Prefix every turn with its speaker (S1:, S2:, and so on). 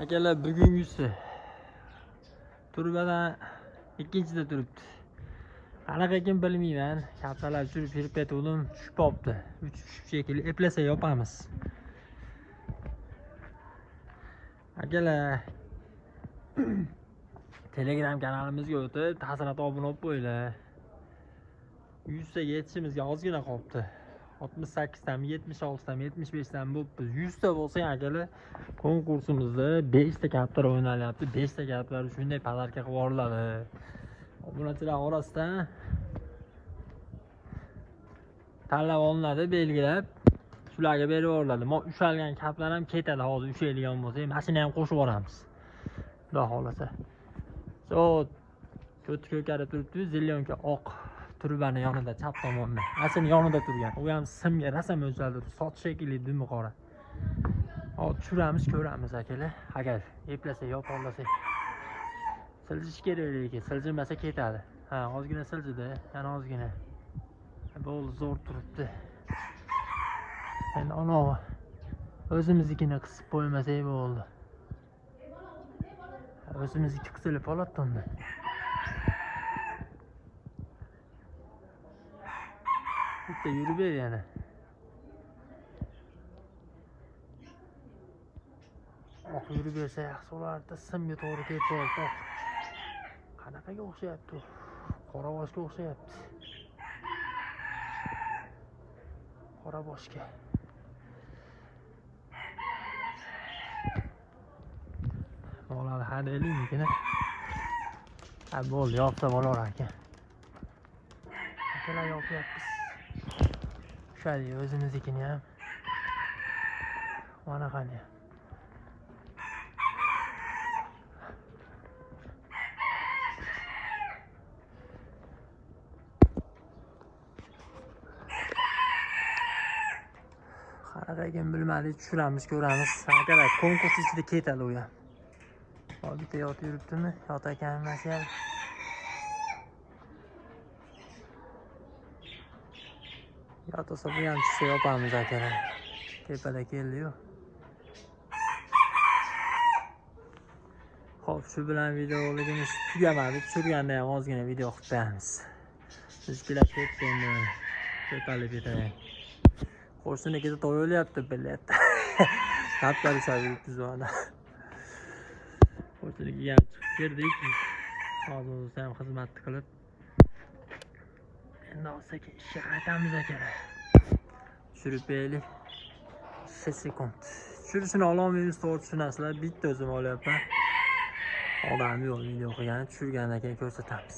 S1: Akalar bugungisi turbadan ikkinchida turibdi. Qanaqa ekan bilmayman. Kaptalar uchirib yurib ketuvdim, tushib qolibdi. 3 shekilli eplasa yopamiz. Akalar Telegram kanalimizga o'tib, ta'sirot obuna bo'lib qo'yinglar. 100 taga yetishimizga ozgina qolibdi. 68 dan, 76 dan, 75 dan bo'libdi. 100 ta bo'lsa akalar, konkursimizda 5 ta kaptar o'ynalyapti. 5 ta kaptar shunday pazarga qilib yuboriladi. Obunachilar orasidan tanlab olinadi, belgilab shularga berib yuboriladi. Ushalgan kaplar ham ketadi hozir ushlaydigan bo'lsa, mashina ham qo'shib yuboramiz. Xudo xolasa. Ko'karib turibdi, zilyonka oq turbani yonida chap tomonda. Asli yonida turgan. U ham simga rasam o'lchaldi. Soch shekilli dumi qora. Hozir tushiramiz, ko'ramiz akalar. Agar eplasa yo'qolmasak siljish kerak lekin siljimasa ketadi. Ha, ozgina siljidi, yana ozgina. Bo'ldi, zo'r turibdi. Endi anavi o'zimiznikini qisib qo'ymasak bo'ldi. O'zimizniki qisilib qoladi unda. Bitta yurib ber yana. Oq yurib bersa yaxshi bo'lardi. Simga to'g'ri ketib qoldi. Qanaqaga o'xshayapti? Qoraboshga o'xshayapti. Qoraboshga. Bo'ladi, hadi elimnikini. Ha, bo'ldi, yopsa bo'lar ekan. Akalar yopyapmiz. Shadi o'zimiznikini ham. Mana qani. Qanaqa ekan bilmadik, tushiramiz, ko'ramiz. Akalar konkurs ichida ketadi u ham. Hozir bitta yotib yuribdimi? Yot ekan emas ham. Yotsa bu ham tushsa yopamiz akalar. Tepada keldi-yu. Xo'p, shu bilan videoligimiz tugamadi. Tushirganda ham ozgina video qilib beramiz. Sizlar ketdi endi. Ko'talib ketadi. Qo'shninikida to'y o'lyapti, bilyapti. Kaptar ushlab yuribdi zona. Qo'shnikiga ham chiqib kirdik. Hozir ham xizmatni qilib. Endi osaka ishga qaytamiz akalar. Tushirib beraylik. 5 sekund. Tushirishni ololmaymiz, to'g'ri tushunasizlar. Bitta o'zim olyapman. Odam yo'q, video qilgan, tushirgandan keyin ko'rsatamiz.